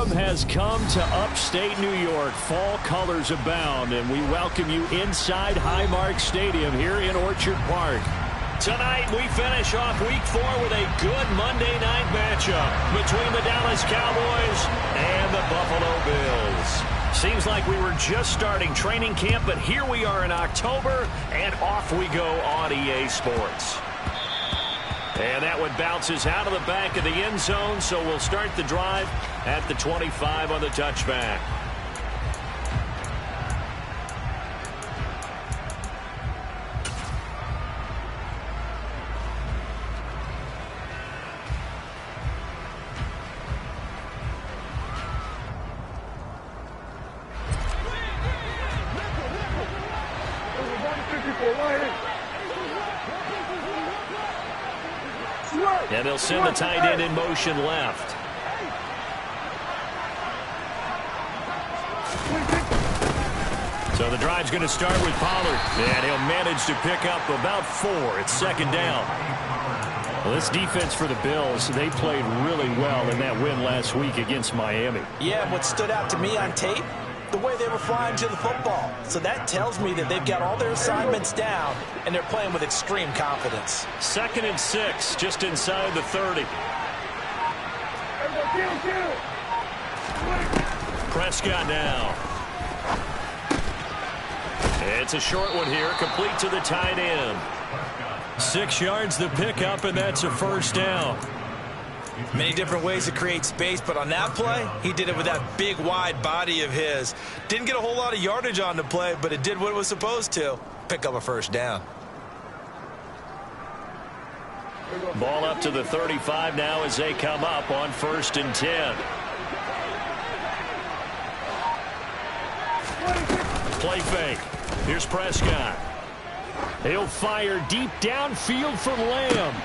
Autumn has come to upstate New York. Fall colors abound, and we welcome you inside Highmark Stadium here in Orchard Park. Tonight, we finish off Week 4 with a good Monday night matchup between the Dallas Cowboys and the Buffalo Bills. Seems like we were just starting training camp, but here we are in October, and off we go on EA Sports. And that one bounces out of the back of the end zone, so we'll start the drive at the 25 on the touchback. And they'll send the tight end in motion left. So the drive's going to start with Pollard. And he'll manage to pick up about 4. It's second down. Well, this defense for the Bills, they played really well in that win last week against Miami. Yeah, what stood out to me on tape, the way they were flying to the football. So that tells me that they've got all their assignments down, and they're playing with extreme confidence. 2nd and 6, just inside the 30. Prescott now. It's a short one here, complete to the tight end. 6 yards the pickup, and that's a first down. Many different ways to create space, but on that play, he did it with that big, wide body of his. Didn't get a whole lot of yardage on the play, but it did what it was supposed to. Pick up a first down. Ball up to the 35 now as they come up on 1st and 10. Play fake. Here's Prescott. He'll fire deep downfield for Lamb.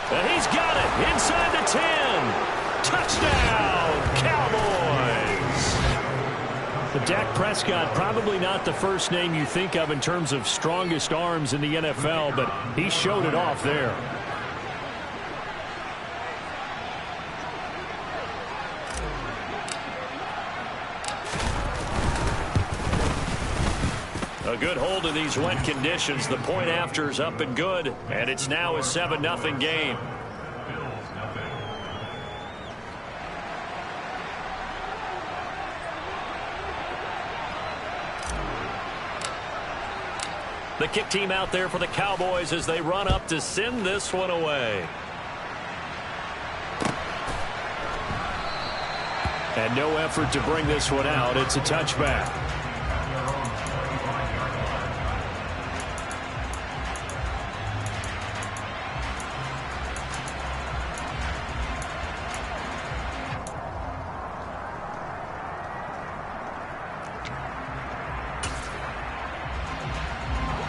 And he's got it inside the 10. Touchdown, Cowboys. But Dak Prescott, probably not the first name you think of in terms of strongest arms in the NFL, but he showed it off there. A good hold of these wet conditions. The point after is up and good, and it's now a 7-0 game. The kick team out there for the Cowboys as they run up to send this one away. And no effort to bring this one out. It's a touchback.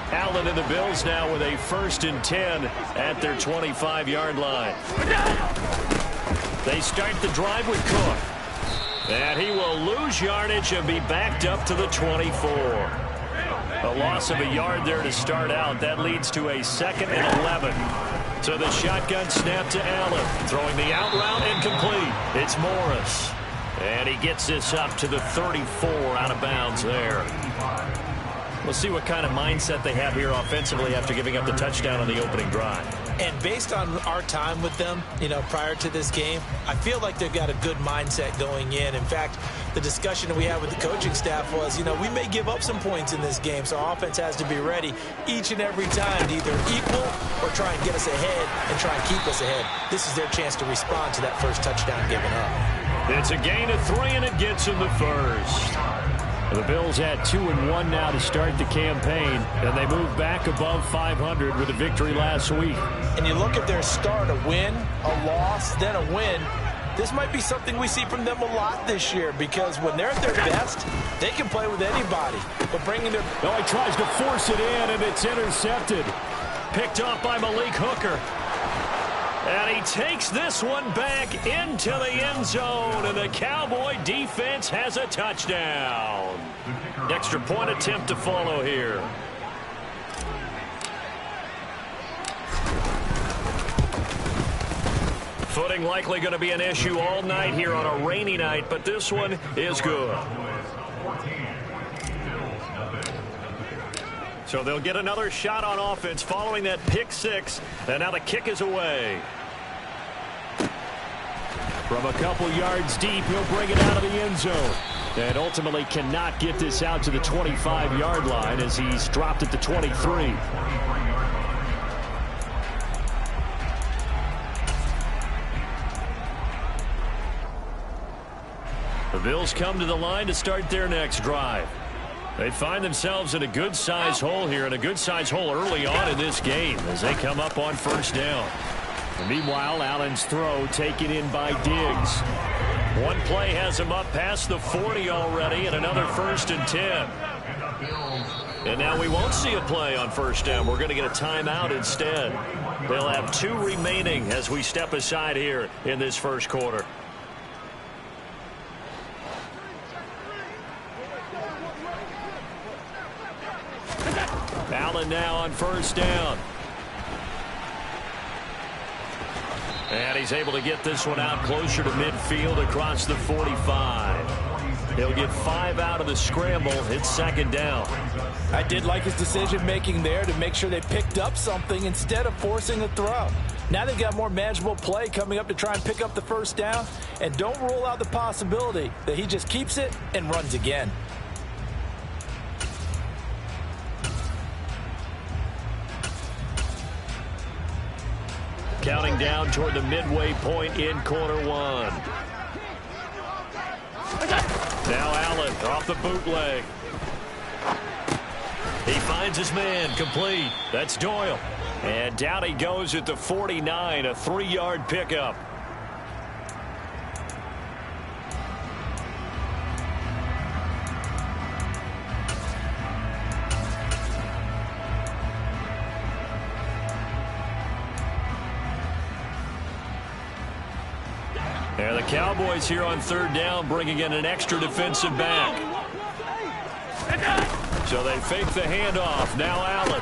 Allen and the Bills now with a 1st and 10 at their 25-yard line. They start the drive with Cook. And he will lose yardage and be backed up to the 24. A loss of a yard there to start out. That leads to a 2nd and 11. So the shotgun snap to Allen. Throwing the out route incomplete. It's Morris. And he gets this up to the 34 out of bounds there. We'll see what kind of mindset they have here offensively after giving up the touchdown on the opening drive. And based on our time with them, prior to this game, I feel like they've got a good mindset going in. In fact, the discussion that we had with the coaching staff was, we may give up some points in this game, so our offense has to be ready each and every time to either equal or try and get us ahead and try and keep us ahead. This is their chance to respond to that first touchdown given up. It's a gain of 3, and it gets them the first. The Bills at 2-1 now to start the campaign, and they move back above 500 with a victory last week. And you look at their start, a win, a loss, then a win. This might be something we see from them a lot this year, because when they're at their best, they can play with anybody. But bringing their... Oh, he tries to force it in, and it's intercepted. Picked off by Malik Hooker. And he takes this one back into the end zone, and the Cowboy defense has a touchdown. Extra point attempt to follow here. Footing likely going to be an issue all night here on a rainy night, but this one is good. So they'll get another shot on offense following that pick six, and now the kick is away. From a couple yards deep, he'll bring it out of the end zone. And ultimately cannot get this out to the 25-yard line as he's dropped at the 23. The Bills come to the line to start their next drive. They find themselves in a good-sized hole here, and a good-sized hole early on in this game as they come up on first down. And meanwhile, Allen's throw taken in by Diggs. One play has him up past the 40 already, and another 1st and 10. And now we won't see a play on first down. We're going to get a timeout instead. They'll have 2 remaining as we step aside here in this first quarter. Allen now on first down. And he's able to get this one out closer to midfield across the 45. He'll get 5 out of the scramble. It's 2nd down. I did like his decision-making there to make sure they picked up something instead of forcing a throw. Now they've got more manageable play coming up to try and pick up the first down. And don't rule out the possibility that he just keeps it and runs again. Counting down toward the midway point in quarter one. Now Allen off the bootleg. He finds his man complete. That's Doyle. And down he goes at the 49, a 3-yard pickup. And the Cowboys here on 3rd down bringing in an extra defensive back. So they fake the handoff. Now Allen.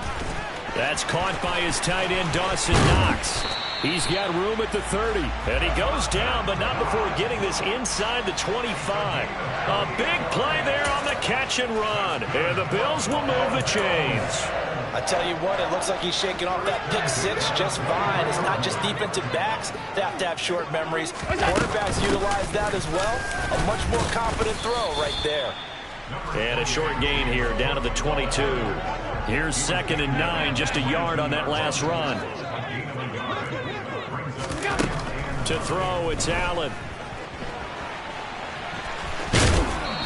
That's caught by his tight end Dawson Knox. He's got room at the 30. And he goes down, but not before getting this inside the 25. A big play there on the catch and run. And the Bills will move the chains. I tell you what, it looks like he's shaking off that pick six just fine. It's not just defensive backs that have to have short memories. Quarterbacks utilize that as well. A much more confident throw right there. And a short gain here down to the 22. Here's 2nd and 9, just a yard on that last run. To throw, it's Allen.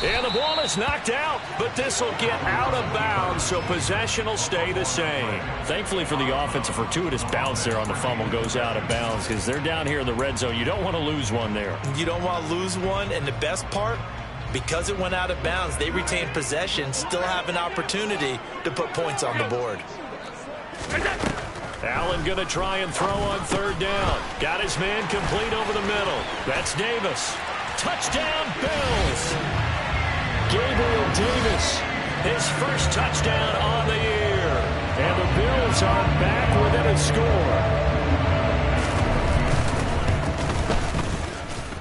And the ball is knocked out, but this will get out of bounds, so possession will stay the same. Thankfully for the offense, a fortuitous bounce there on the fumble goes out of bounds because they're down here in the red zone. You don't want to lose one there. You don't want to lose one, and the best part, because it went out of bounds, they retain possession, still have an opportunity to put points on the board. Allen going to try and throw on 3rd down. Got his man complete over the middle. That's Davis. Touchdown, Bills. Gabriel Davis, his first touchdown on the year. And the Bills are back within a score.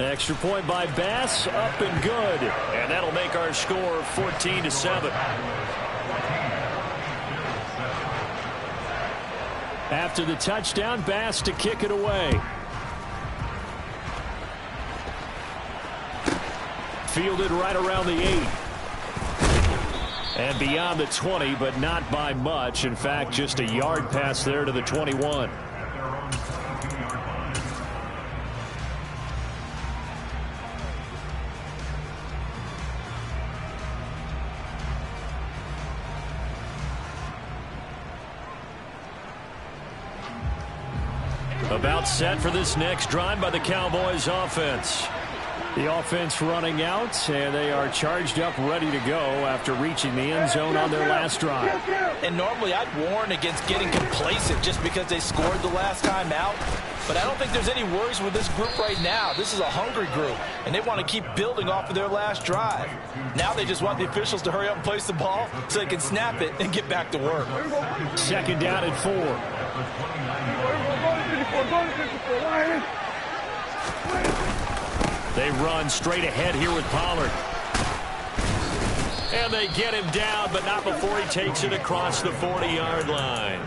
Extra point by Bass, up and good. And that'll make our score 14-7. After the touchdown, Bass to kick it away. Fielded right around the 8. And beyond the 20, but not by much. In fact, just a yard pass there to the 21. About set for this next drive by the Cowboys offense. The offense running out, and they are charged up, ready to go after reaching the end zone on their last drive. And normally I'd warn against getting complacent just because they scored the last time out. But I don't think there's any worries with this group right now. This is a hungry group, and they want to keep building off of their last drive. Now they just want the officials to hurry up and place the ball so they can snap it and get back to work. 2nd down and 4. They run straight ahead here with Pollard. And they get him down, but not before he takes it across the 40-yard line.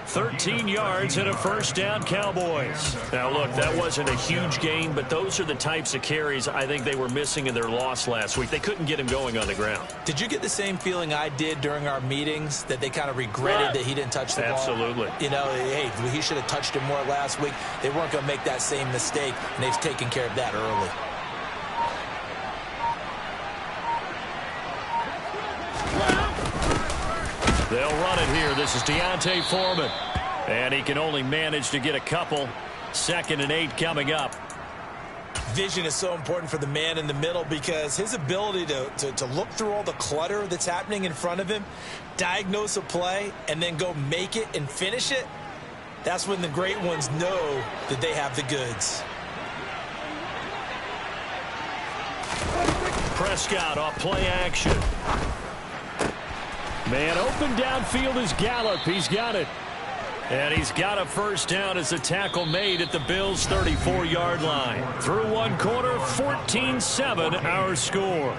13 yards and a first down, Cowboys. Now, look, that wasn't a huge gain, but those are the types of carries I think they were missing in their loss last week. They couldn't get him going on the ground. Did you get the same feeling I did during our meetings, that they kind of regretted that he didn't touch the ball? Absolutely. You know, hey, he should have touched it more last week. They weren't going to make that same mistake, and they've taken care of that early. They'll run it here. This is Deontay Foreman. And he can only manage to get a couple. 2nd and 8 coming up. Vision is so important for the man in the middle because his ability to look through all the clutter that's happening in front of him, diagnose a play, and then go make it and finish it, that's when the great ones know that they have the goods. Prescott off play action. Man open downfield is Gallup. He's got it. And he's got a first down as a tackle made at the Bills' 34-yard line. Through one quarter, 14-7 our score.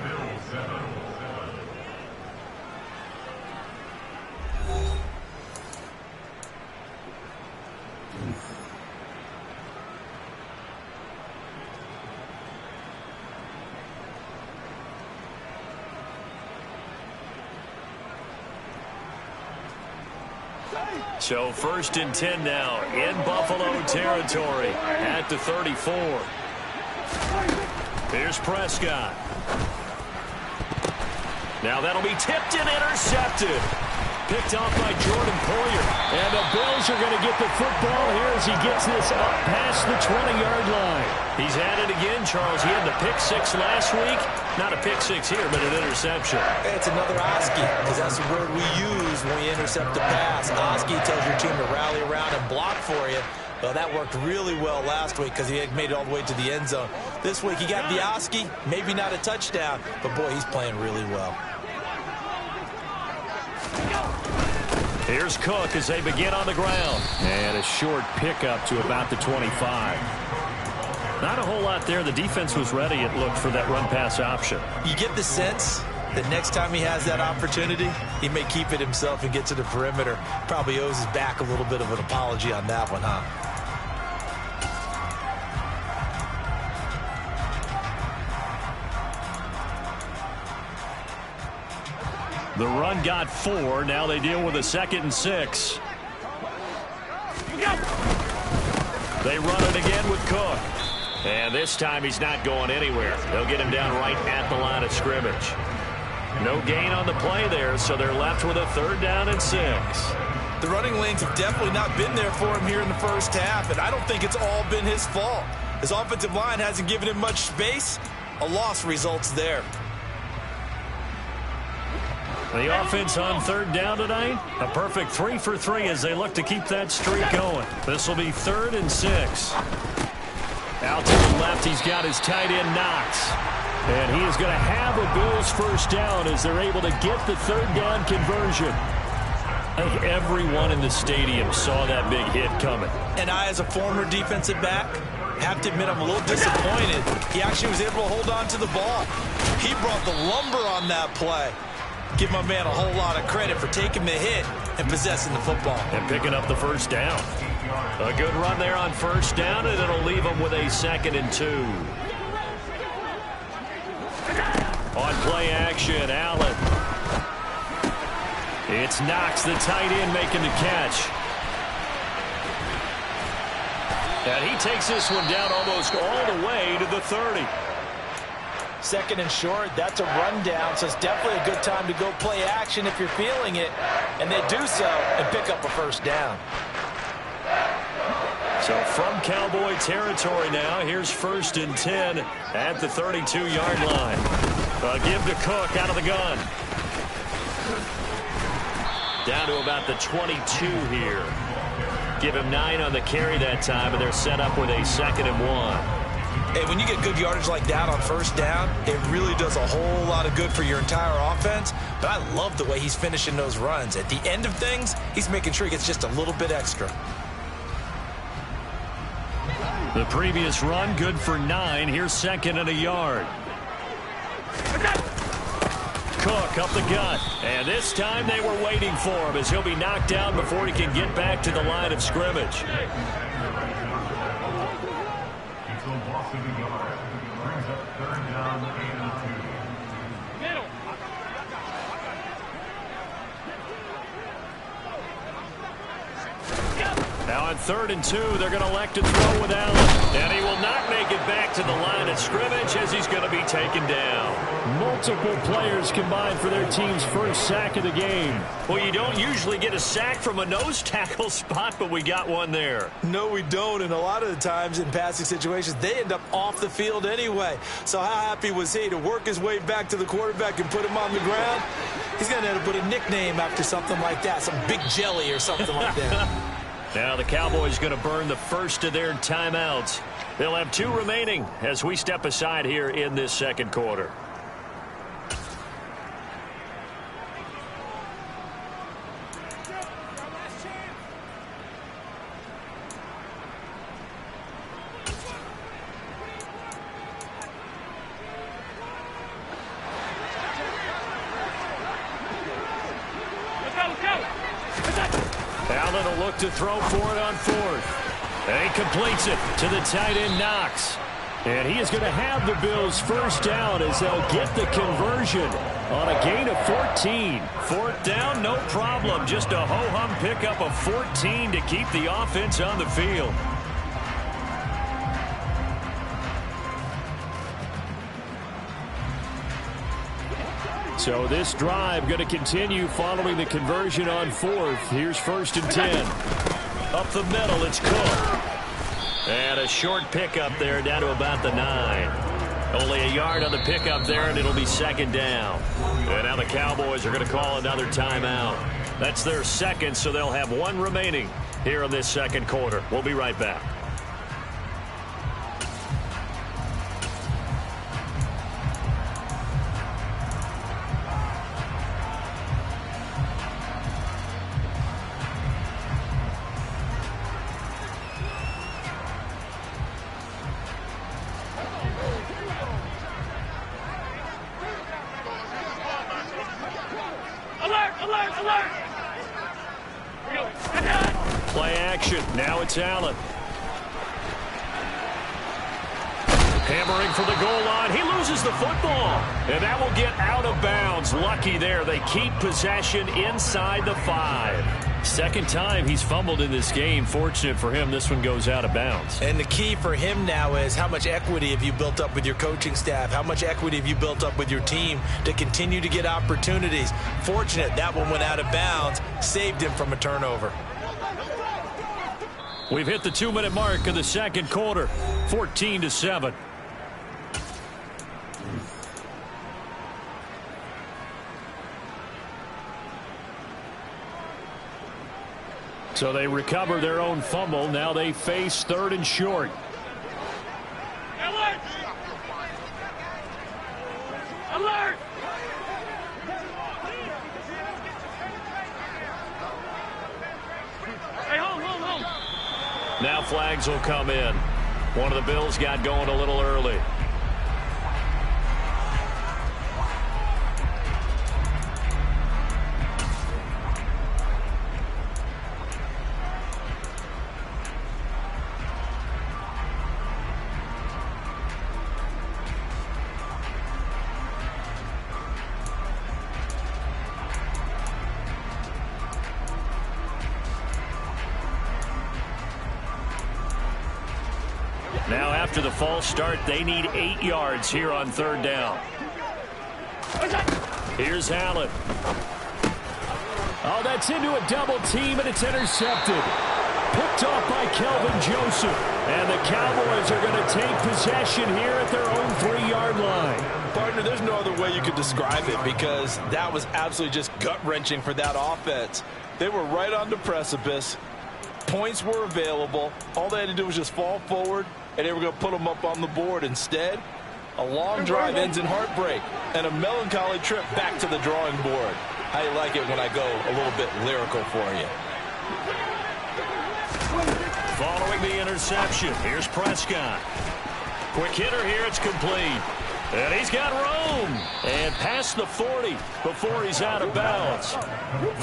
So 1st and 10 now in Buffalo territory at the 34. Here's Prescott. Now that'll be tipped and intercepted. Picked off by Jordan Poyer. And the Bills are going to get the football here as he gets this up past the 20-yard line. He's at it again, Charles. He had the pick 6 last week. Not a pick 6 here, but an interception. It's another Oski, because that's the word we use when we intercept the pass. Oski tells your team to rally around and block for you. Well, that worked really well last week because he had made it all the way to the end zone. This week he got the Oski, maybe not a touchdown, but boy, he's playing really well. Here's Cook as they begin on the ground. And a short pickup to about the 25. Not a whole lot there. The defense was ready, it looked, for that run-pass option. You get the sense that next time he has that opportunity, he may keep it himself and get to the perimeter. Probably owes his back a little bit of an apology on that one, huh? The run got 4. Now they deal with a 2nd and 6. They run it again with Cook. And this time he's not going anywhere. They'll get him down right at the line of scrimmage. No gain on the play there, so they're left with a 3rd down and 6. The running lanes have definitely not been there for him here in the first half, and I don't think it's all been his fault. His offensive line hasn't given him much space. A loss results there. The offense on 3rd down tonight, a perfect 3 for 3 as they look to keep that streak going. This will be 3rd and 6. Out to the left, he's got his tight end Knox. And he is going to have a Bills first down as they're able to get the 3rd down conversion. I think everyone in the stadium saw that big hit coming. And I, as a former defensive back, have to admit I'm a little disappointed. He actually was able to hold on to the ball. He brought the lumber on that play. Give my man a whole lot of credit for taking the hit and possessing the football. And picking up the first down. A good run there on 1st down, and it'll leave them with a 2nd and 2. On play action, Allen. It's Knox, the tight end, making the catch. And he takes this one down almost all the way to the 30. 2nd and short, that's a rundown, so it's definitely a good time to go play action if you're feeling it. And they do so and pick up a first down. So from Cowboy territory now, here's 1st and 10 at the 32-yard line. A give to Cook out of the gun. Down to about the 22 here. Give him 9 on the carry that time, and they're set up with a 2nd and 1. Hey, when you get good yardage like that on 1st down, it really does a whole lot of good for your entire offense. But I love the way he's finishing those runs. At the end of things, he's making sure he gets just a little bit extra. The previous run good for 9. Here's second and a yard. Cook up the gut. And this time they were waiting for him as he'll be knocked down before he can get back to the line of scrimmage. Now on 3rd and 2, they're going to elect to throw with Allen. And he will not make it back to the line of scrimmage as he's going to be taken down. Multiple players combined for their team's first sack of the game. Well, you don't usually get a sack from a nose tackle spot, but we got one there. No, we don't. And a lot of the times in passing situations, they end up off the field anyway. So how happy was he to work his way back to the quarterback and put him on the ground? He's going to end up with a nickname after something like that, some Big Jelly or something like that. Now the Cowboys going to burn the first of their timeouts. They'll have 2 remaining as we step aside here in this second quarter. Allen will look to throw for it on 4th. And he completes it to the tight end, Knox. And he is going to have the Bills first down as they'll get the conversion on a gain of 14. 4th down, no problem. Just a ho-hum pickup of 14 to keep the offense on the field. So this drive going to continue following the conversion on 4th. Here's 1st and 10. Up the middle, it's Cook. And a short pickup there down to about the 9. Only a yard on the pickup there, and it'll be 2nd down. And now the Cowboys are going to call another timeout. That's their 2nd, so they'll have 1 remaining here in this second quarter. We'll be right back. Play action. Now it's Allen. Hammering for the goal line. He loses the football. And that will get out of bounds. Lucky there. They keep possession inside the 5. 2nd time he's fumbled in this game. Fortunate for him, this one goes out of bounds. And the key for him now is how much equity have you built up with your coaching staff? How much equity have you built up with your team to continue to get opportunities? Fortunate that one went out of bounds. Saved him from a turnover. We've hit the 2-minute mark of the second quarter. 14-7. So they recover their own fumble. Now they face 3rd and short. Alert! Alert! Hey, hold. Now flags will come in. One of the Bills got going a little early. Now after the false start, they need 8 yards here on 3rd down. Here's Allen. Oh, that's into a double team, and it's intercepted. Picked off by Kelvin Joseph. And the Cowboys are going to take possession here at their own 3-yard line. Partner, there's no other way you could describe it because that was absolutely just gut-wrenching for that offense. They were right on the precipice. Points were available. All they had to do was just fall forward, and they were going to put them up on the board. Instead, a long drive ends in heartbreak and a melancholy trip back to the drawing board. How you like it when I go a little bit lyrical for you? Following the interception, here's Prescott. Quick hitter here, it's complete. And he's got room. And past the 40 before he's out of bounds.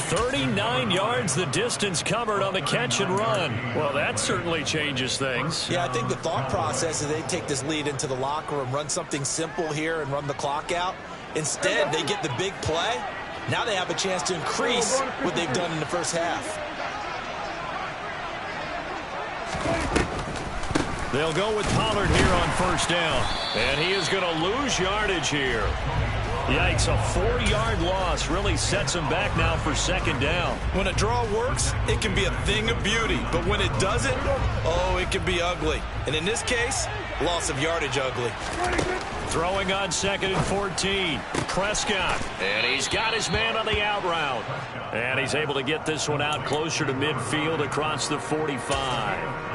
39 yards the distance covered on the catch and run. Well, that certainly changes things. Yeah, I think the thought process is they take this lead into the locker room, run something simple here and run the clock out. Instead, they get the big play. Now they have a chance to increase what they've done in the first half. They'll go with Pollard here on first down. And he is going to lose yardage here. Yikes, a 4-yard loss really sets him back now for second down. When a draw works, it can be a thing of beauty. But when it doesn't, oh, it can be ugly. And in this case, loss of yardage ugly. Throwing on 2nd and 14. Prescott. And he's got his man on the out route. And he's able to get this one out closer to midfield across the 45.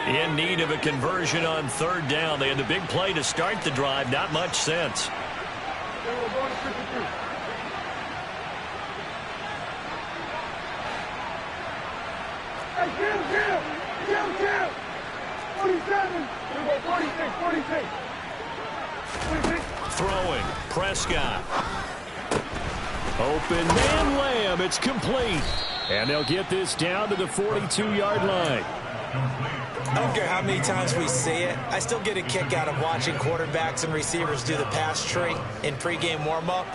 In need of a conversion on third down. They had the big play to start the drive. Not much sense. Throwing. Prescott. Open man Lamb. It's complete. And they'll get this down to the 42-yard line. I don't care how many times we see it. I still get a kick out of watching quarterbacks and receivers do the pass tree in pregame warm-up.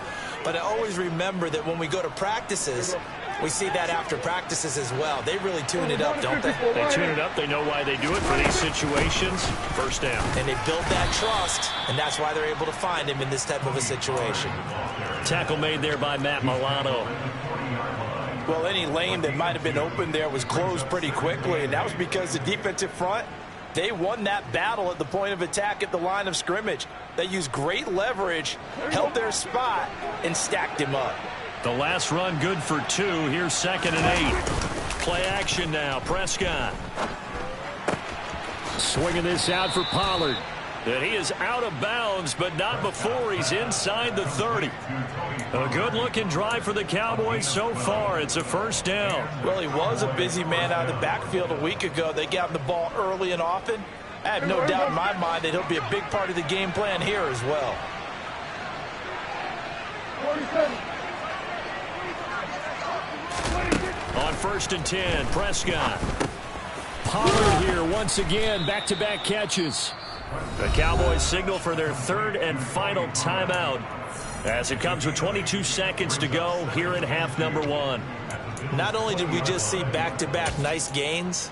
But I always remember that when we go to practices, we see that after practices as well. They really tune it up, don't they? They tune it up. They know why they do it for these situations. First down. And they build that trust, and that's why they're able to find him in this type of a situation. Tackle made there by Matt Milano. Well, any lane that might have been open there was closed pretty quickly, and that was because the defensive front, they won that battle at the point of attack at the line of scrimmage. They used great leverage, held their spot, and stacked him up. The last run good for 2. Here's 2nd and 8. Play action now. Prescott. Swinging this out for Pollard. And he is out of bounds, but not before he's inside the 30. A good-looking drive for the Cowboys so far. It's a first down. Well, he was a busy man out of the backfield a week ago. They got him the ball early and often. I have no doubt in my mind that he'll be a big part of the game plan here as well. On 1st and 10, Prescott. Pollard here once again, back-to-back catches. The Cowboys signal for their 3rd and final timeout as it comes with 22 seconds to go here in half number 1. Not only did we just see back-to-back nice gains,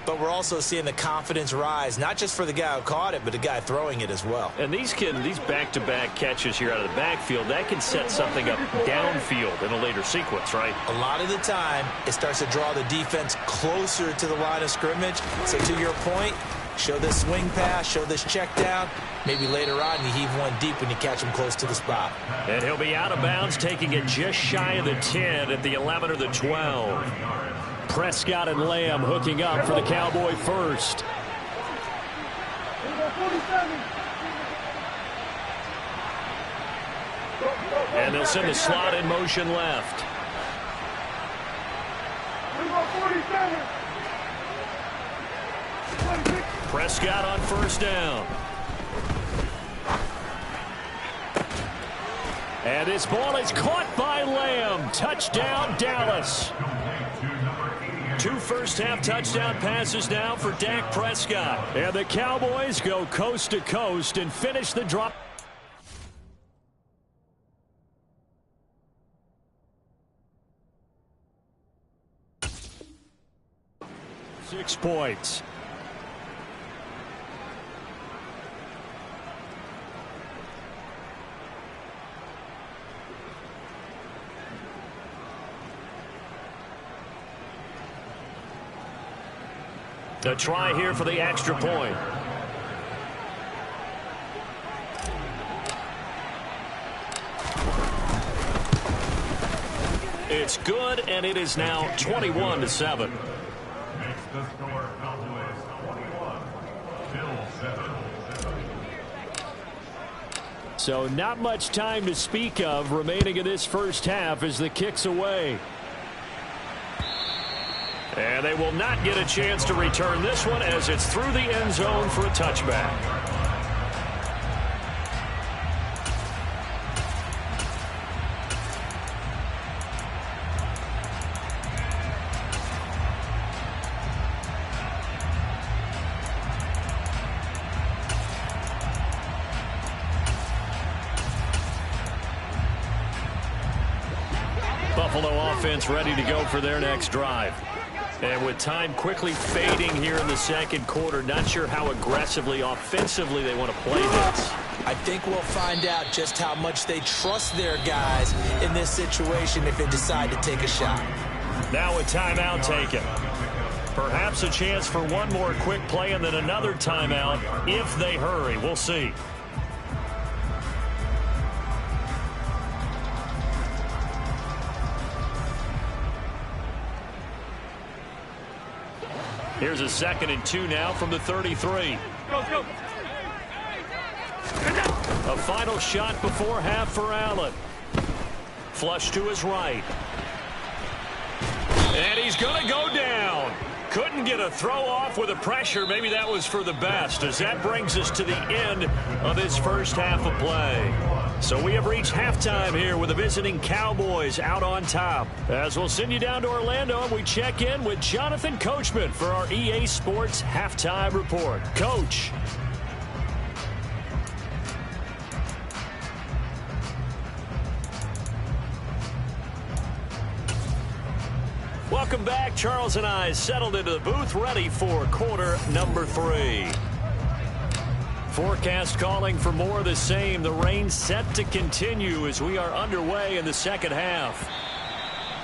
but we're also seeing the confidence rise, not just for the guy who caught it, but the guy throwing it as well. And these back-to-back catches here out of the backfield, that can set something up downfield in a later sequence, right? A lot of the time, it starts to draw the defense closer to the line of scrimmage. So to your point, show this swing pass, show this check down. Maybe later on you heave one deep when you catch him close to the spot. And he'll be out of bounds, taking it just shy of the 10 at the 11 or the 12. Prescott and Lamb hooking up for the Cowboy first. And they'll send the slot in motion left. Prescott on first down. And this ball is caught by Lamb. Touchdown, Dallas. 2 first-half touchdown passes now for Dak Prescott. And the Cowboys go coast to coast and finish the drop. 6 points. A try here for the extra point. It's good, and it is now 21-7. So not much time to speak of remaining in this first half as the kick's away. And they will not get a chance to return this one as it's through the end zone for a touchback. Buffalo offense ready to go for their next drive. And with time quickly fading here in the second quarter, not sure how aggressively, offensively they want to play this. I think we'll find out just how much they trust their guys in this situation if they decide to take a shot. Now a timeout taken. Perhaps a chance for one more quick play and then another timeout if they hurry. We'll see. Here's a 2nd and 2 now from the 33. Go. A final shot before half for Allen. Flush to his right. And he's going to go down. Couldn't get a throw off with the pressure. Maybe that was for the best, as that brings us to the end of this first half of play. So we have reached halftime here with the visiting Cowboys out on top. As we'll send you down to Orlando and we check in with Jonathan Coachman for our EA Sports Halftime Report. Coach. Welcome back. Charles and I settled into the booth, ready for quarter number 3. Forecast calling for more of the same. The rain set to continue as we are underway in the second half.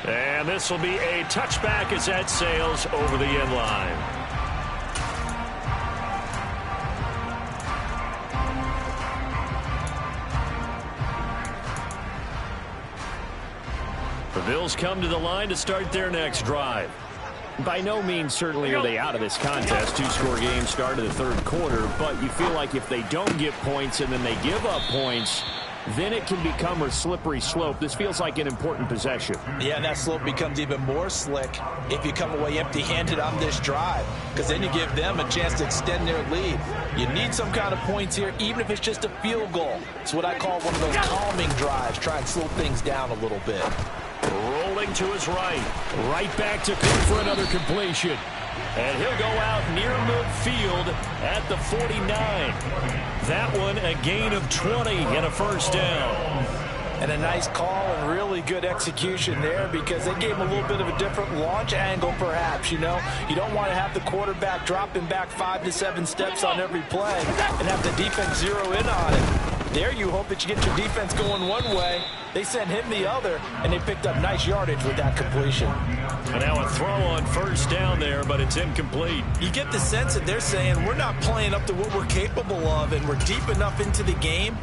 And this will be a touchback as that sails over the end line. The Bills come to the line to start their next drive. By no means certainly are they out of this contest. 2-score game start of the third quarter, but you feel like if they don't get points and then they give up points, then it can become a slippery slope. This feels like an important possession. Yeah, and that slope becomes even more slick if you come away empty-handed on this drive, because then you give them a chance to extend their lead. You need some kind of points here, even if it's just a field goal. It's what I call one of those calming drives. Try and slow things down a little bit. Rolling to his right. Right back to Cook for another completion. And he'll go out near midfield at the 49. That one a gain of 20 and a first down. And a nice call and really good execution there, because they gave him a little bit of a different launch angle perhaps. You know, you don't want to have the quarterback dropping back 5 to 7 steps on every play and have the defense zero in on it. There you hope that you get your defense going one way. They sent him the other, and they picked up nice yardage with that completion. And now a throw on first down there, but it's incomplete. You get the sense that they're saying we're not playing up to what we're capable of, and we're deep enough into the game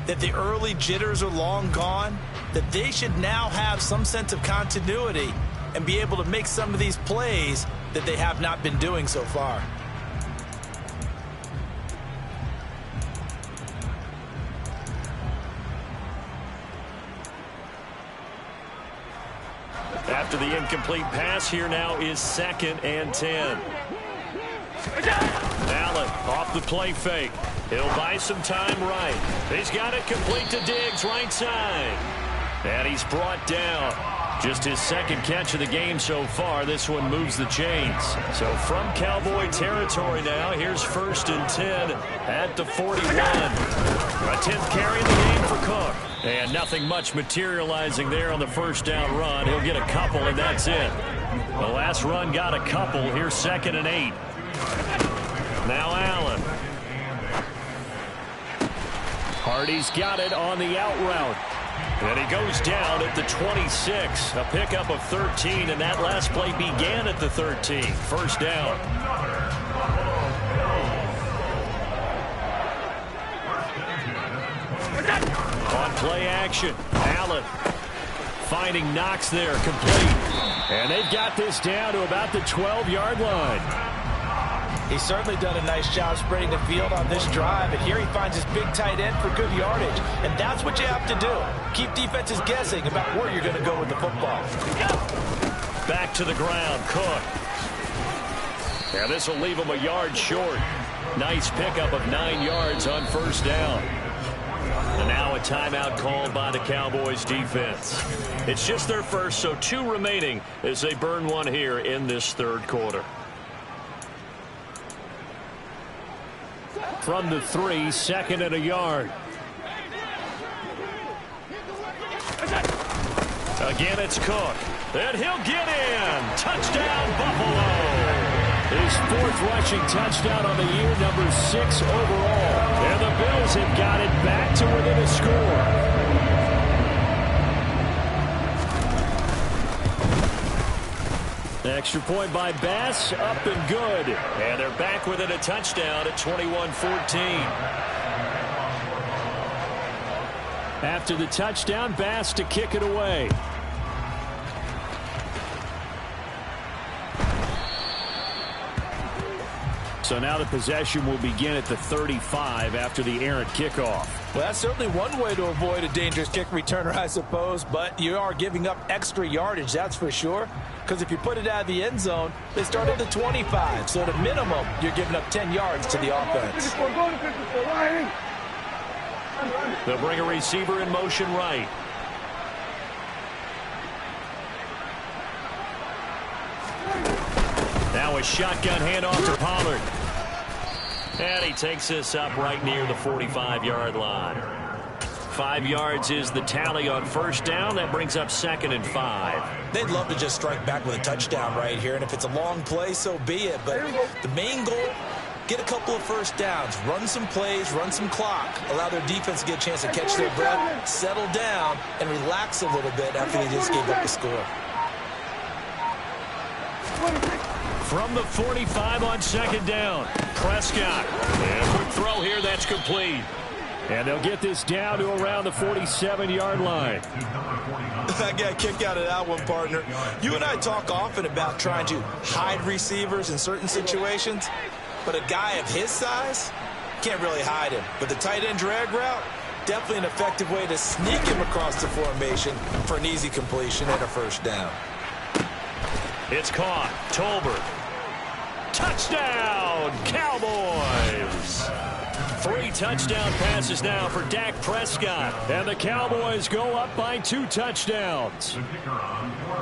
that the early jitters are long gone, that they should now have some sense of continuity and be able to make some of these plays that they have not been doing so far. After the incomplete pass, here now is 2nd and 10. Allen off the play fake. He'll buy some time right. He's got it complete to Diggs, right side. And he's brought down. Just his 2nd catch of the game so far. This one moves the chains. So from Cowboy territory now, here's 1st and 10 at the 41. A 10th carry in the game for Cook. And nothing much materializing there on the first down run. He'll get a couple, and that's it. The last run got a couple. Here's 2nd and 8. Now Allen. Hardy's got it on the out route. And he goes down at the 26. A pickup of 13, and that last play began at the 13. First down. On play action, Allen finding Knox there, complete. And they've got this down to about the 12-yard line. He's certainly done a nice job spreading the field on this drive, and here he finds his big tight end for good yardage. And that's what you have to do. Keep defenses guessing about where you're going to go with the football. Back to the ground, Cook. Yeah, this will leave him a yard short. Nice pickup of 9 yards on first down. And now a timeout called by the Cowboys defense. It's just their first, so 2 remaining as they burn one here in this third quarter. From the 3, 2nd and a yard. Again, it's Cook. And he'll get in. Touchdown, Buffalo. His 4th rushing touchdown on the year, number 6 overall. And the Bills have got it back to within a score. Extra point by Bass, up and good. And they're back within a touchdown at 21-14. After the touchdown, Bass to kick it away. So now the possession will begin at the 35 after the errant kickoff. Well, that's certainly one way to avoid a dangerous kick returner, I suppose, but you are giving up extra yardage, that's for sure. Because if you put it out of the end zone, they start at the 25. So at a minimum, you're giving up 10 yards to the offense. They'll bring a receiver in motion right. Now a shotgun handoff to Pollard. And he takes this up right near the 45-yard line. 5 yards is the tally on first down. That brings up 2nd and 5. They'd love to just strike back with a touchdown right here, and if it's a long play, so be it. But the main goal, get a couple of first downs, run some plays, run some clock, allow their defense to get a chance to catch their breath, settle down, and relax a little bit after they just gave up the score. From the 45 on 2nd down, Prescott. And quick throw here, that's complete. And they'll get this down to around the 47-yard line. I got a kick out of that one, partner. You and I talk often about trying to hide receivers in certain situations, but a guy of his size can't really hide him. But the tight end drag route, definitely an effective way to sneak him across the formation for an easy completion and a first down. It's caught. Tolbert. Touchdown, Cowboys. 3 touchdown passes now for Dak Prescott. And the Cowboys go up by 2 touchdowns.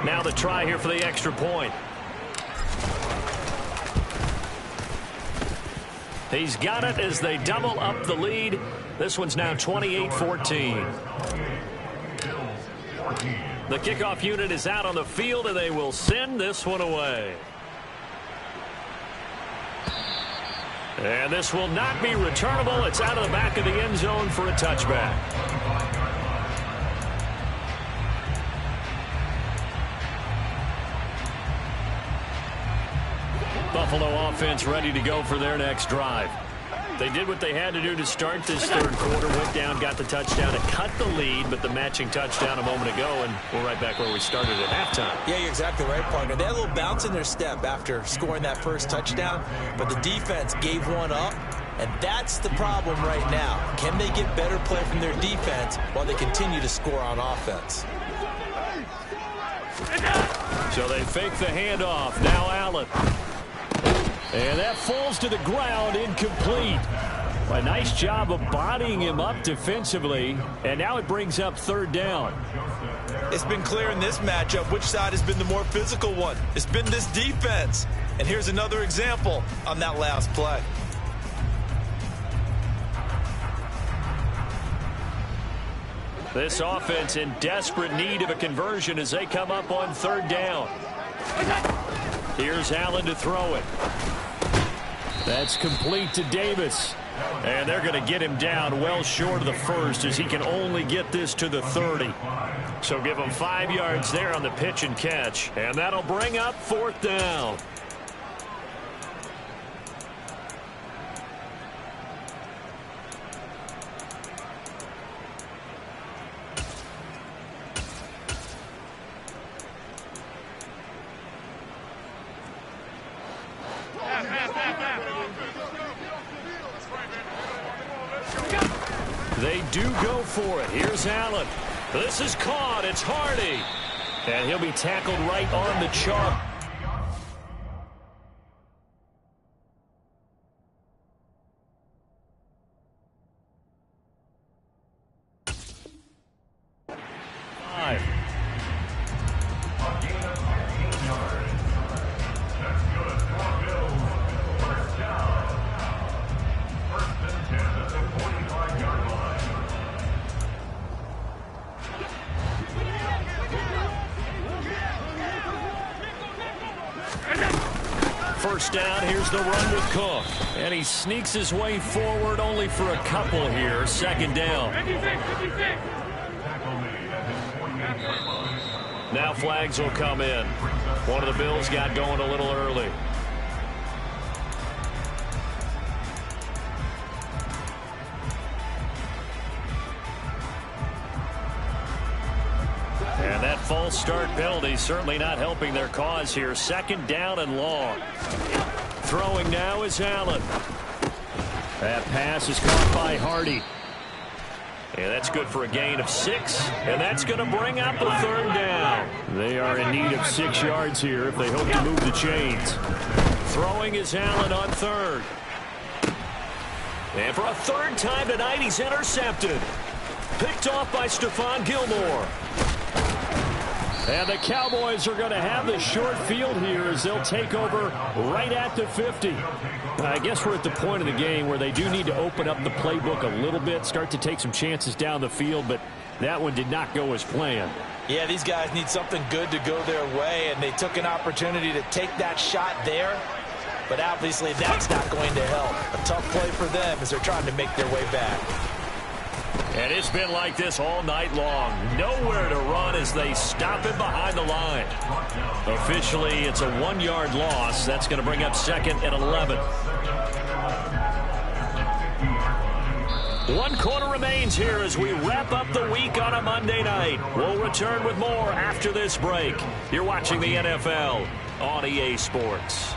Now the try here for the extra point. He's got it as they double up the lead. This one's now 28-14. The kickoff unit is out on the field, and they will send this one away. And this will not be returnable. It's out of the back of the end zone for a touchback. Buffalo offense ready to go for their next drive. They did what they had to do to start this third quarter. Went down, got the touchdown to cut the lead, but the matching touchdown a moment ago, and we're right back where we started at halftime. Yeah, you're exactly right, partner. They had a little bounce in their step after scoring that first touchdown, but the defense gave one up, and that's the problem right now. Can they get better play from their defense while they continue to score on offense? So they fake the handoff. Now Allen. And that falls to the ground, incomplete. A nice job of bodying him up defensively, and now it brings up 3rd down. It's been clear in this matchup which side has been the more physical one. It's been this defense. And here's another example on that last play. This offense in desperate need of a conversion as they come up on 3rd down. Here's Allen to throw it. That's complete to Davis. And they're going to get him down well short of the first as he can only get this to the 30. So give him 5 yards there on the pitch and catch. And that'll bring up 4th down. do go for it. Here's Allen. This is caught. It's Hardy. And he'll be tackled right on the chalk. First down, here's the run with Cook. And he sneaks his way forward only for a couple here. Second down. Now flags will come in. One of the Bills got going a little early. And that false start penalty certainly not helping their cause here. Second down and long. Throwing now is Allen. That pass is caught by Hardy. And that's good for a gain of 6. And that's going to bring up the third down. They are in need of 6 yards here if they hope to move the chains. Throwing is Allen on third. And for a third time tonight, he's intercepted. Picked off by Stephon Gilmore. And the Cowboys are going to have the short field here as they'll take over right at the 50. I guess we're at the point of the game where they do need to open up the playbook a little bit, start to take some chances down the field, but that one did not go as planned. Yeah, these guys need something good to go their way, and they took an opportunity to take that shot there. But obviously that's not going to help. A tough play for them as they're trying to make their way back. And it's been like this all night long. Nowhere to run as they stop it behind the line. Officially, it's a 1-yard loss. That's going to bring up second and 11. 1 quarter remains here as we wrap up the week on a Monday night. We'll return with more after this break. You're watching the NFL on EA Sports.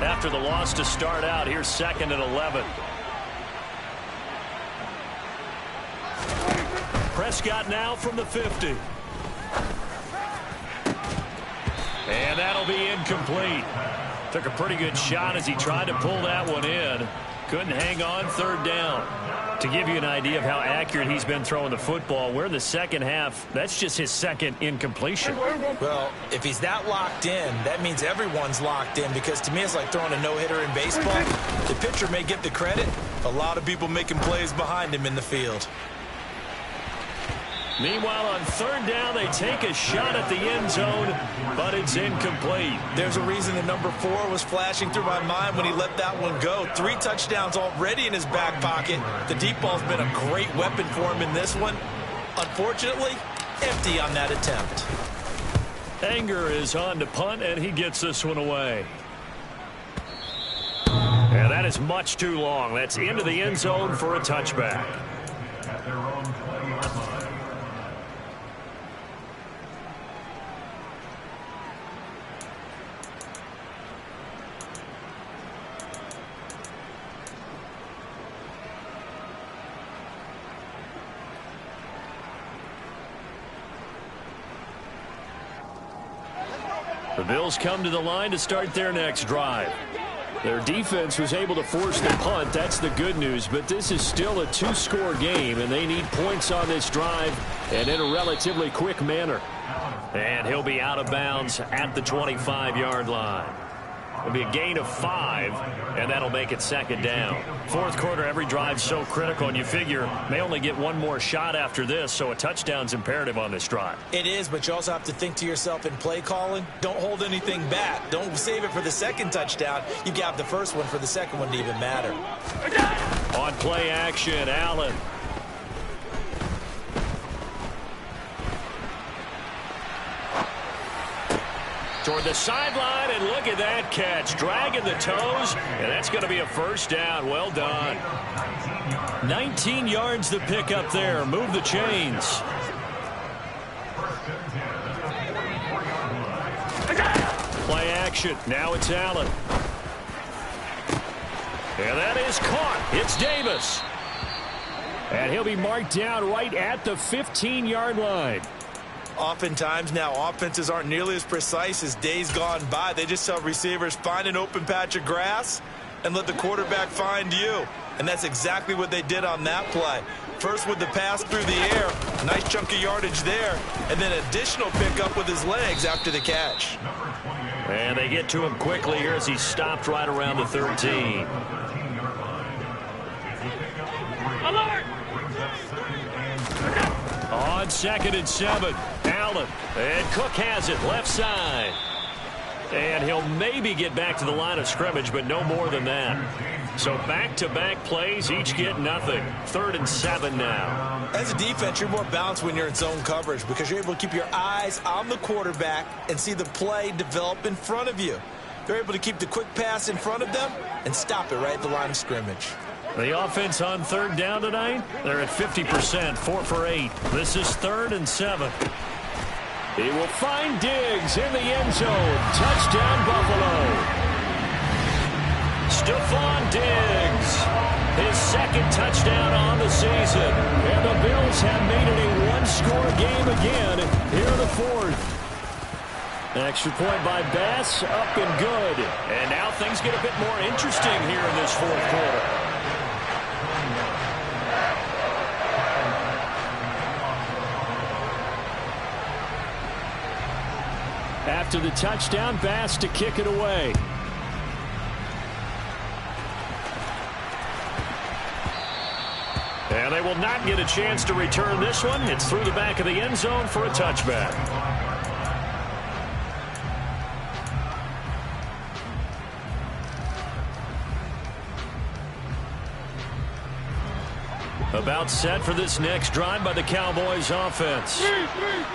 After the loss to start out, here's second and 11. Prescott now from the 50. And that'll be incomplete. Took a pretty good shot as he tried to pull that one in. Couldn't hang on, third down. To give you an idea of how accurate he's been throwing the football, we're in the second half. That's just his second incompletion. Well, if he's that locked in, that means everyone's locked in, because to me it's like throwing a no-hitter in baseball. The pitcher may get the credit. A lot of people making plays behind him in the field. Meanwhile, on third down, they take a shot at the end zone, but it's incomplete. There's a reason the number 4 was flashing through my mind when he let that one go. 3 touchdowns already in his back pocket. The deep ball's been a great weapon for him in this one. Unfortunately, empty on that attempt. Anger is on to punt, and he gets this one away. And that is much too long. That's into the end zone for a touchback. The Bills come to the line to start their next drive. Their defense was able to force the punt. That's the good news, but this is still a 2-score game, and they need points on this drive and in a relatively quick manner. And he'll be out of bounds at the 25-yard line. It'll be a gain of 5, and that'll make it second down. Fourth quarter, every drive's so critical, and you figure may only get one more shot after this, so a touchdown's imperative on this drive. It is, but you also have to think to yourself in play calling, don't hold anything back. Don't save it for the second touchdown. You got the first one for the second one to even matter. On play action, Allen. Toward the sideline, and look at that catch. Dragging the toes, and that's going to be a first down. Well done. 19 yards to pick up there. Move the chains. motion. Now it's Allen. And that is caught. It's Davis. And he'll be marked down right at the 15-yard line. Oftentimes now, offenses aren't nearly as precise as days gone by. They just tell receivers, find an open patch of grass and let the quarterback find you. And that's exactly what they did on that play. First with the pass through the air, nice chunk of yardage there, and then additional pickup with his legs after the catch. And they get to him quickly here as he stopped right around the 13. Alert! On 2nd and 7, Allen. And Cook has it, left side. And he'll maybe get back to the line of scrimmage, but no more than that. So back-to-back plays, each get nothing. 3rd and 7 now. As a defense, you're more balanced when you're in zone coverage because you're able to keep your eyes on the quarterback and see the play develop in front of you. They're able to keep the quick pass in front of them and stop it right at the line of scrimmage. The offense on 3rd down tonight, they're at 50%, 4 for 8. This is 3rd and 7. He will find Diggs in the end zone. Touchdown, Buffalo. Stephon Diggs, his 2nd touchdown on the season. And the Bills have made it a one-score game again here in the 4th. An extra point by Bass, up and good. And now things get a bit more interesting here in this 4th quarter. After the touchdown, Bass to kick it away. And they will not get a chance to return this one. It's through the back of the end zone for a touchback. About set for this next drive by the Cowboys offense.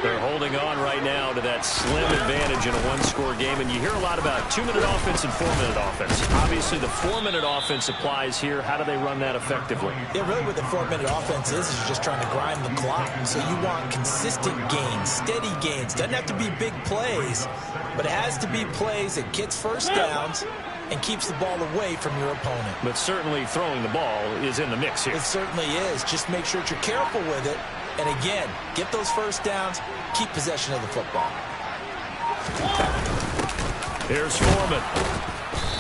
They're holding on right now to that slim advantage in a one-score game, and you hear a lot about 2-minute offense and 4-minute offense. Obviously, the 4-minute offense applies here. How do they run that effectively? Yeah, really what the 4-minute offense is you're just trying to grind the clock. So you want consistent gains, steady gains. Doesn't have to be big plays, but it has to be plays that gets first downs and keeps the ball away from your opponent. But certainly throwing the ball is in the mix here. It certainly is. Just make sure that you're careful with it. And again, get those first downs, keep possession of the football. Here's Foreman.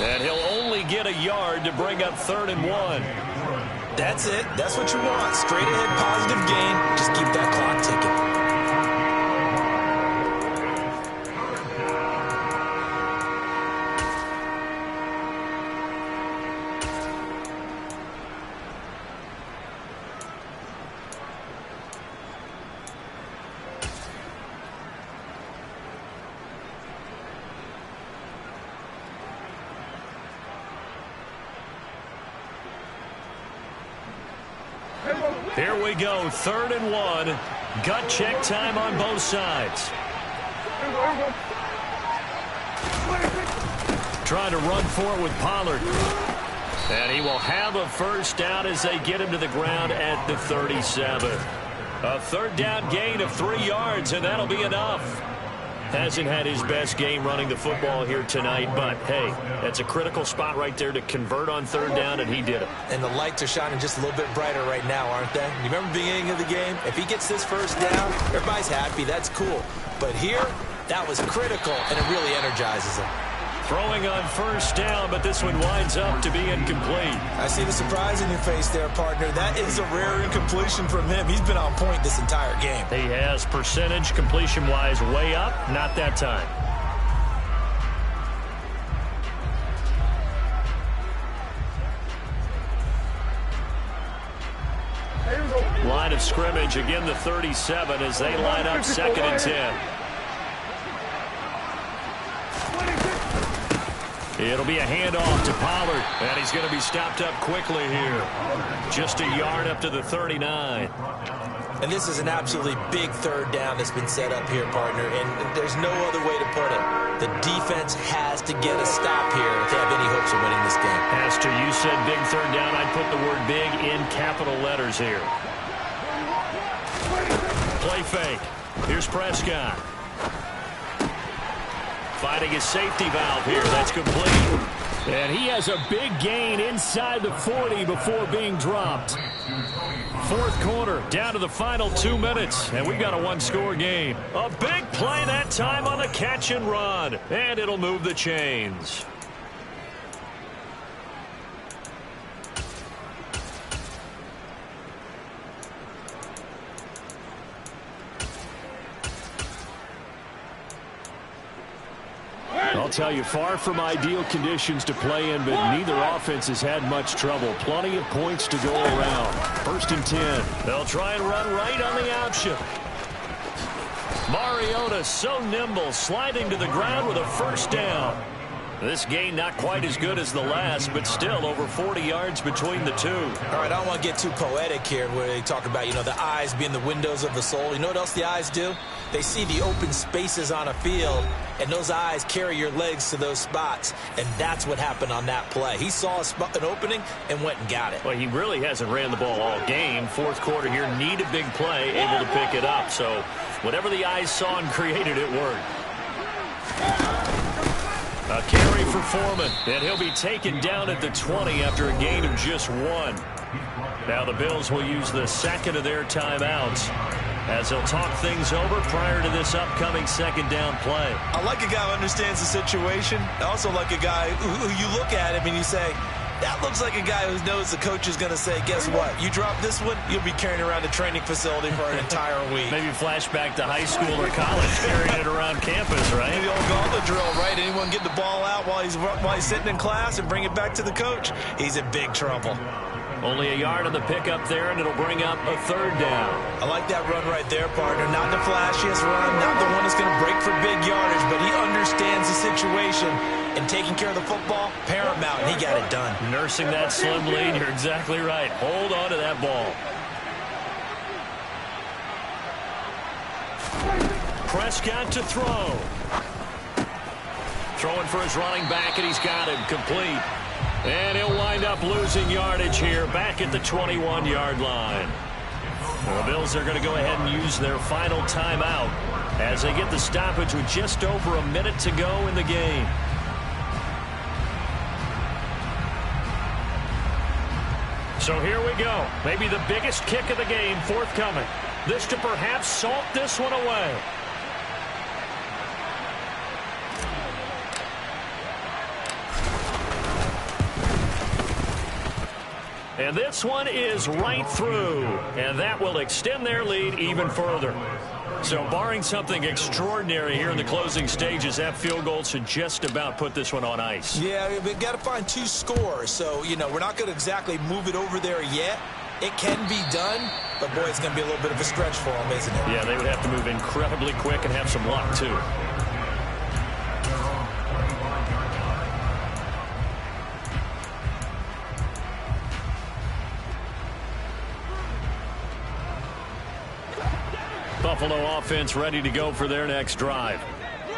And he'll only get a yard to bring up 3rd and 1. That's it. That's what you want. Straight ahead positive gain. Just keep that clock ticking. Here we go, 3rd and 1. Gut check time on both sides. Trying to run for it with Pollard. And he will have a first down as they get him to the ground at the 37. A 3rd down gain of 3 yards, and that'll be enough. Hasn't had his best game running the football here tonight, but, hey, that's a critical spot right there to convert on 3rd down, and he did it. And the lights are shining just a little bit brighter right now, aren't they? You remember the beginning of the game? If he gets this first down, everybody's happy. That's cool. But here, that was critical, and it really energizes him. Throwing on 1st down, but this one winds up to be incomplete. I see the surprise in your face there, partner. That is a rare incompletion from him. He's been on point this entire game. He has percentage completion-wise way up, not that time. Line of scrimmage, again the 37 as they line up 2nd and 10. It'll be a handoff to Pollard, and he's going to be stopped up quickly here. Just a yard up to the 39. And this is an absolutely big 3rd down that's been set up here, partner, and there's no other way to put it. The defense has to get a stop here if they have any hopes of winning this game. Pastor, you said big 3rd down. I'd put the word big in capital letters here. Play fake. Here's Prescott. Finding his safety valve here. That's complete. And he has a big gain inside the 40 before being dropped. Fourth quarter, down to the final 2 minutes, and we've got a one-score game. A big play that time on the catch and run, and it'll move the chains. I'll tell you, far from ideal conditions to play in, but neither offense has had much trouble. Plenty of points to go around. First and 10. They'll try and run right on the option. Mariota so nimble, sliding to the ground with a first down. This gain not quite as good as the last, but still over 40 yards between the two. All right, I don't want to get too poetic here where they talk about, the eyes being the windows of the soul. You know what else the eyes do? They see the open spaces on a field, and those eyes carry your legs to those spots, and that's what happened on that play. He saw an opening and went and got it. Well, he really hasn't ran the ball all game. Fourth quarter here, need a big play, able to pick it up. So whatever the eyes saw and created, it worked. A carry for Foreman, and he'll be taken down at the 20 after a gain of just 1. Now the Bills will use the second of their timeouts as they'll talk things over prior to this upcoming second down play. I like a guy who understands the situation. I also like a guy who you look at him and you say, that looks like a guy who knows the coach is going to say, guess what? You drop this one, you'll be carrying around the training facility for an entire week. Maybe flashback to high school or college, carrying it around campus, right? The old gauntlet drill, right? Anyone get the ball out while he's sitting in class and bring it back to the coach? He's in big trouble. Only a yard on the pickup there, and it'll bring up a third down. I like that run right there, partner. Not the flashiest run, not the one that's going to break for big yardage, but he understands the situation. And taking care of the football, paramount, and he got it done. Nursing that slim lead, you're exactly right. Hold on to that ball. Prescott to throw. Throwing for his running back, and he's got him complete. And he'll wind up losing yardage here back at the 21-yard line. Well, the Bills are going to go ahead and use their final timeout as they get the stoppage with just over a minute to go in the game. So here we go. Maybe the biggest kick of the game forthcoming. This to perhaps salt this one away. And this one is right through. And that will extend their lead even further. So barring something extraordinary here in the closing stages, that field goal should just about put this one on ice. Yeah, we've got to find 2 scores. So, we're not going to exactly move it over there yet. It can be done, but, boy, it's going to be a little bit of a stretch for them, isn't it? Yeah, they would have to move incredibly quick and have some luck, too. Buffalo offense ready to go for their next drive.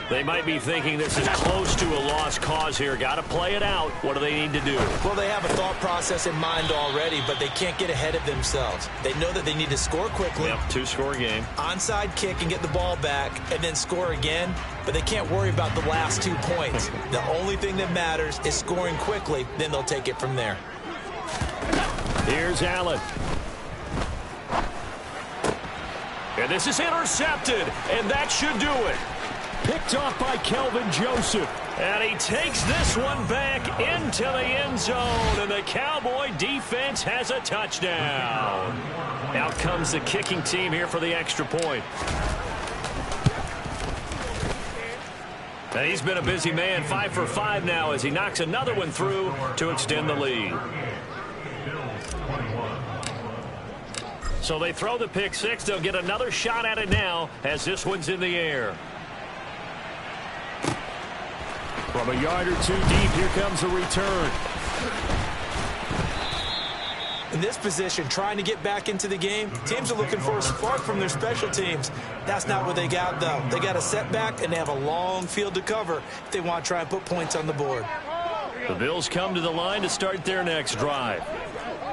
They might be thinking this is close to a lost cause here. Got to play it out. What do they need to do? Well, they have a thought process in mind already, but they can't get ahead of themselves. They know that they need to score quickly. Yep, 2-score game. Onside kick and get the ball back and then score again, but they can't worry about the last 2 points. The only thing that matters is scoring quickly, then they'll take it from there. Here's Allen. And this is intercepted, and that should do it. Picked off by Kelvin Joseph. And he takes this one back into the end zone, and the Cowboy defense has a touchdown. Out comes the kicking team here for the extra point. And he's been a busy man, 5 for 5 now as he knocks another one through to extend the lead. So they throw the pick 6. They'll get another shot at it now as this one's in the air. From a yard or 2 deep, here comes a return. In this position, trying to get back into the game, teams are looking for a spark from their special teams. That's not what they got, though. They got a setback, and they have a long field to cover if they want to try and put points on the board. The Bills come to the line to start their next drive.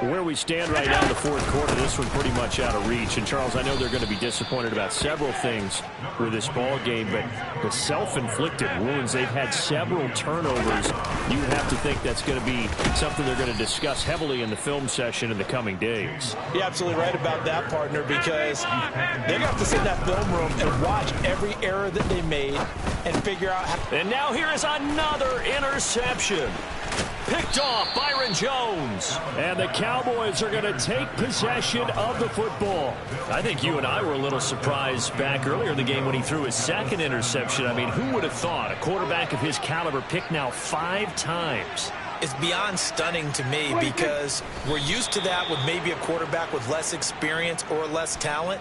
Where we stand right now in the fourth quarter, this one pretty much out of reach. And, Charles, I know they're going to be disappointed about several things with this ball game, but the self-inflicted wounds, they've had several turnovers. You have to think that's going to be something they're going to discuss heavily in the film session in the coming days. You're absolutely right about that, partner, because they're going to have to sit in that film room and watch every error that they made and figure out how. And now here is another interception. Picked off Byron Jones. And the Cowboys are going to take possession of the football. I think you and I were a little surprised back earlier in the game when he threw his second interception. I mean, who would have thought a quarterback of his caliber picked now 5 times? It's beyond stunning to me because we're used to that with maybe a quarterback with less experience or less talent.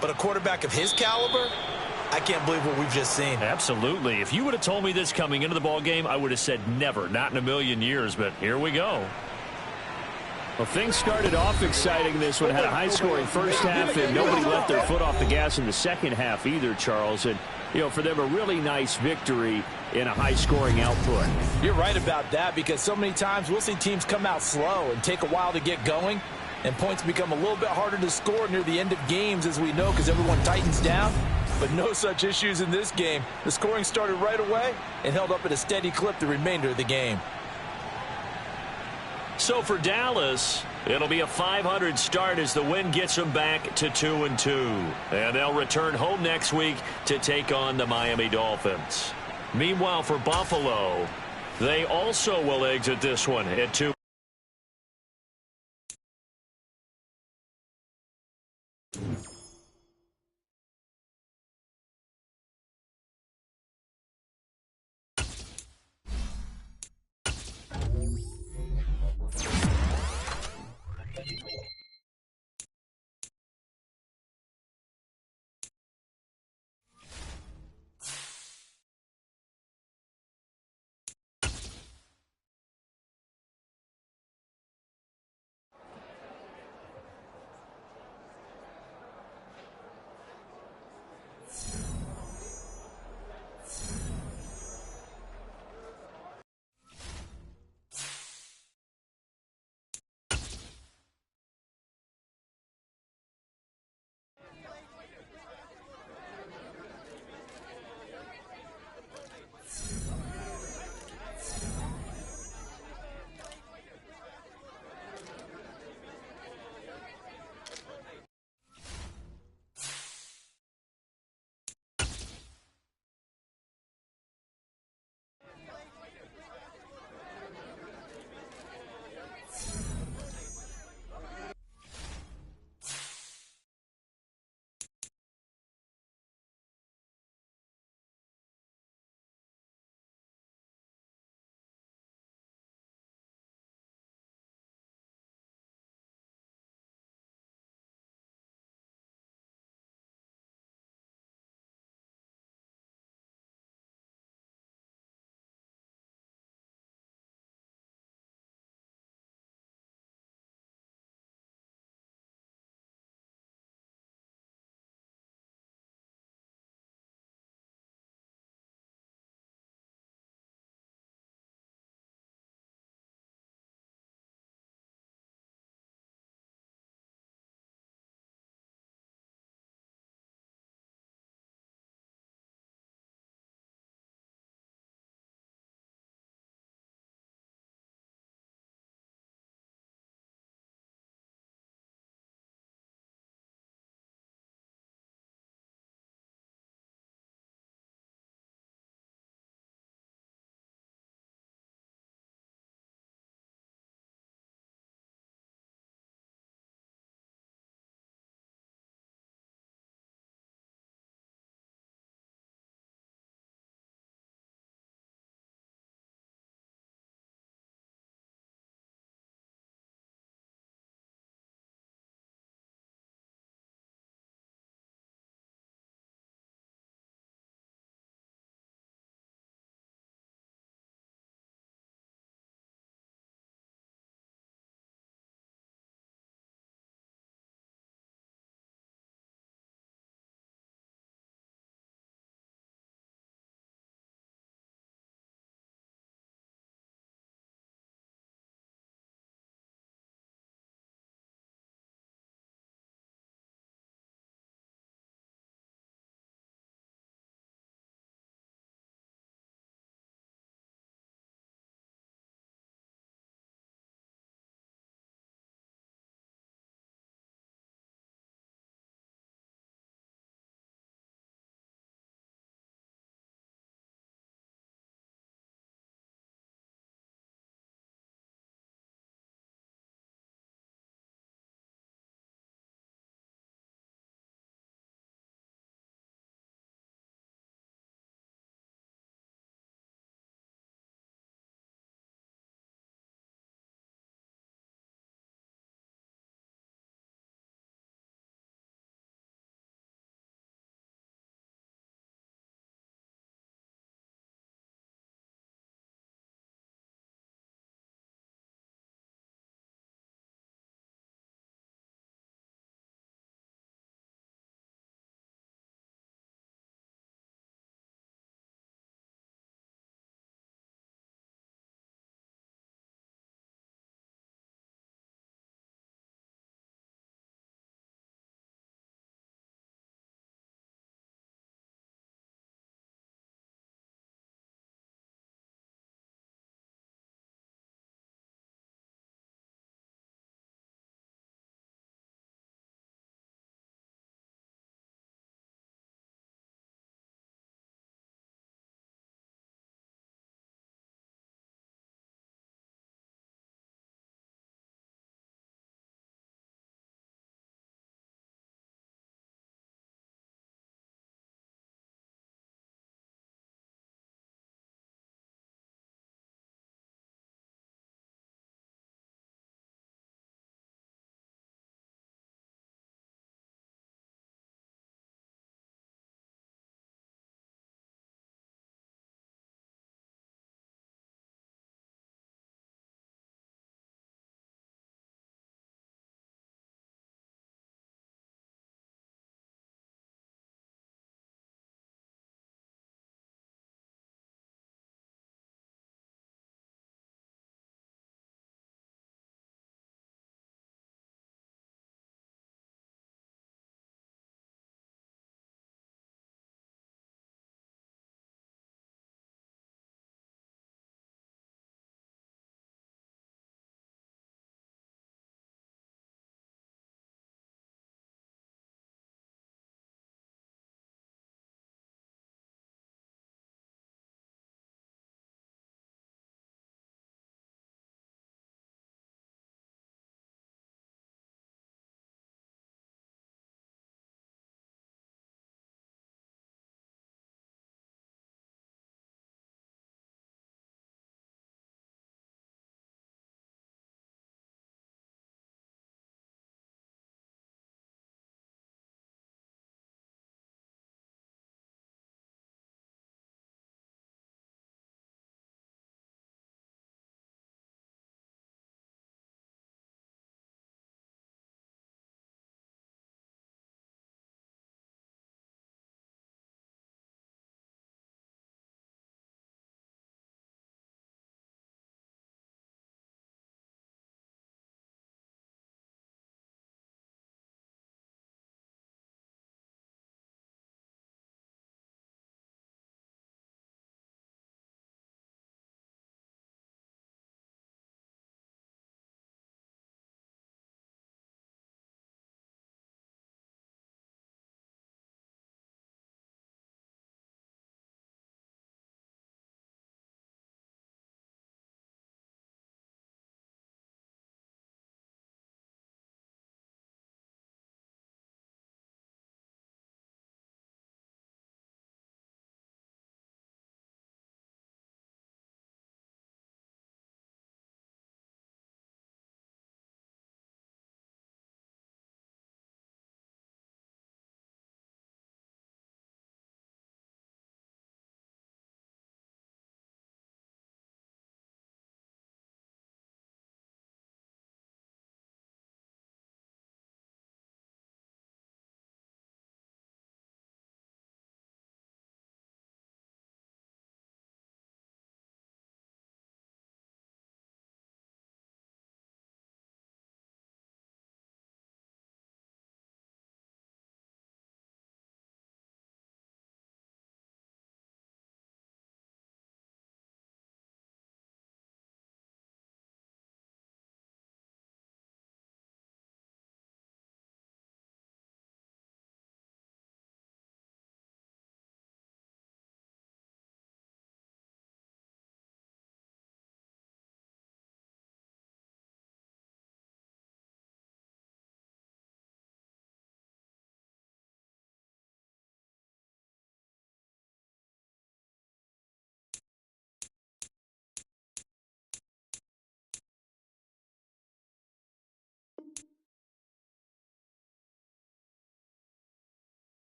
But a quarterback of his caliber, I can't believe what we've just seen. Absolutely. If you would have told me this coming into the ball game, I would have said never, not in a million years, but here we go. Well, things started off exciting. This one had a high-scoring first half, and nobody left their foot off the gas in the second half either, Charles. And, you know, for them, a really nice victory in a high-scoring output. You're right about that because so many times we'll see teams come out slow and take a while to get going, and points become a little bit harder to score near the end of games, as we know, because everyone tightens down. But no such issues in this game. The scoring started right away and held up at a steady clip the remainder of the game. So for Dallas, it'll be a .500 start as the win gets them back to 2-2. And they'll return home next week to take on the Miami Dolphins. Meanwhile, for Buffalo, they also will exit this one at 2.